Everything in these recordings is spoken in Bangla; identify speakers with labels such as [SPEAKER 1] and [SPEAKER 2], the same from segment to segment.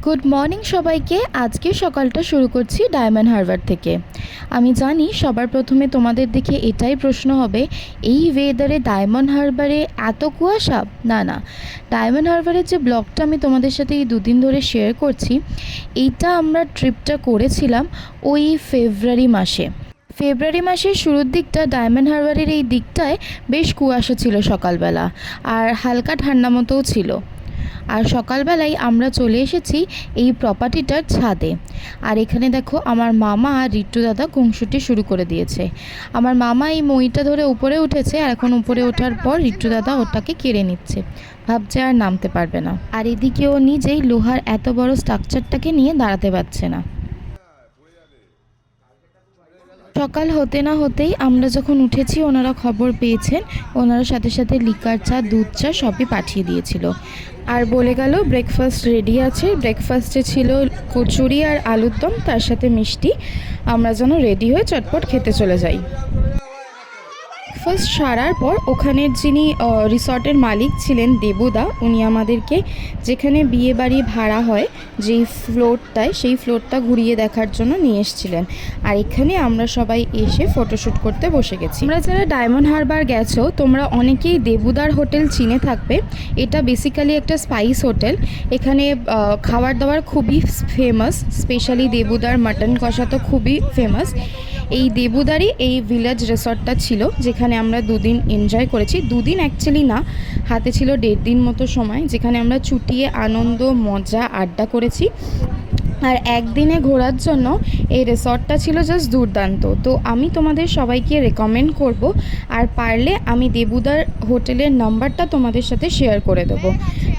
[SPEAKER 1] গুড মর্নিং সবাইকে। আজকে সকালটা শুরু করছি ডায়মন্ড হারবার থেকে। আমি জানি সবার প্রথমে তোমাদের দেখে এটাই প্রশ্ন হবে, এই ওয়েদারে ডায়মন্ড হারবারে এত কুয়াশা? না, ডায়মন্ড হারবারের যে ব্লগটা আমি তোমাদের সাথে এই দুদিন ধরে শেয়ার করছি, এইটা আমরা ট্রিপটা করেছিলাম ওই ফেব্রুয়ারি মাসের শুরুর দিকটা ডায়মন্ড হারবারের এই দিকটায় বেশ কুয়াশা ছিল সকালবেলা, আর হালকা ঠান্ডা মতোও ছিল। আর সকালবেলায় আমরা চলে এসেছি এই প্রপার্টিটার ছাদে। আর এখানে দেখো আমার মামা আর রিট্টু দাদা কংসুটি শুরু করে দিয়েছে। আমার মামা এই মইটা ধরে উপরে উঠেছে, আর এখন উপরে ওঠার পর রিট্টু দাদা ওটাকে কেড়ে নিচ্ছে, ভাবছে আর নামতে পারবে না। আর এদিকে ও নিজেই লোহার এত বড় স্ট্রাকচারটাকে নিয়ে দাঁড়াতে পারছে না। সকাল হতে না হতেই আমরা যখন উঠেছি ওনারা খবর পেয়েছেন, ওনারা সাথে সাথে লিকার চা, দুধ চা সবই পাঠিয়ে দিয়েছিল। আর বলে গেল ব্রেকফাস্ট রেডি আছে। ব্রেকফাস্টে ছিল কচুরি আর আলুর দম, তার সাথে মিষ্টি। আমরা যেন রেডি হয়ে চটপট খেতে চলে যাই। ব্রেকফাস্ট সারার পর ওখানের যিনি রিসর্টের মালিক ছিলেন দেবুদা, উনি আমাদেরকে যেখানে বিয়ে বাড়ি ভাড়া হয় যেই ফ্লোরটায়, সেই ফ্লোরটা ঘুরিয়ে দেখার জন্য নিয়ে এসেছিলেন। আর এখানে আমরা সবাই এসে ফটোশ্যুট করতে বসে গেছি। আমরা যারা ডায়মন্ড হারবার গেছো তোমরা অনেকেই দেবুদার হোটেল চিনে থাকবে। এটা বেসিক্যালি একটা স্পাইস হোটেল। এখানে খাবার দাবার খুবই ফেমাস, স্পেশালি দেবুদার মাটন কষা তো খুবই ফেমাস। এই দেবুদারই এই ভিলেজ রিসর্টটা ছিল, যেখানে আমরা দুদিন এনজয় করেছি। দুদিন অ্যাকচুয়ালি না, হাতে ছিল 1.5 দিন মতো সময়, যেখানে আমরা চুটিয়ে আনন্দ মজা আড্ডা করেছি। আর একদিনে ঘোরার জন্য এই রিসর্টটা ছিল জাস্ট দুর্দান্ত। তো আমি তোমাদের সবাইকে রেকমেন্ড করব, আর পারলে আমি দেবুদার হোটেলের নাম্বারটা তোমাদের সাথে শেয়ার করে দেবো।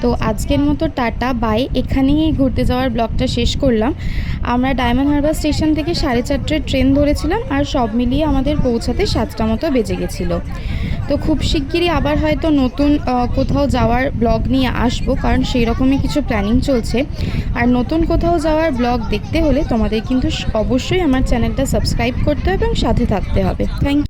[SPEAKER 1] তো আজকের মতো টাটা বাই। এখানেই ঘুরতে যাওয়ার ব্লগটা শেষ করলাম। আমরা ডায়মন্ড হারবার স্টেশন থেকে 4:30 ট্রেন ধরেছিলাম, আর সব মিলিয়ে আমাদের পৌঁছাতে 7টা মতো বেজে গেছিলো। তো খুব শিগগিরই আবার হয়তো নতুন কোথাও যাওয়ার ব্লগ নিয়ে আসবো, কারণ সেই রকমই কিছু প্ল্যানিং চলছে। আর নতুন কোথাও যাওয়ার ব্লগ দেখতে হলে তোমাদের কিন্তু অবশ্যই আমার চ্যানেলটা সাবস্ক্রাইব করতে হবে এবং সাথে থাকতে হবে। Thank you.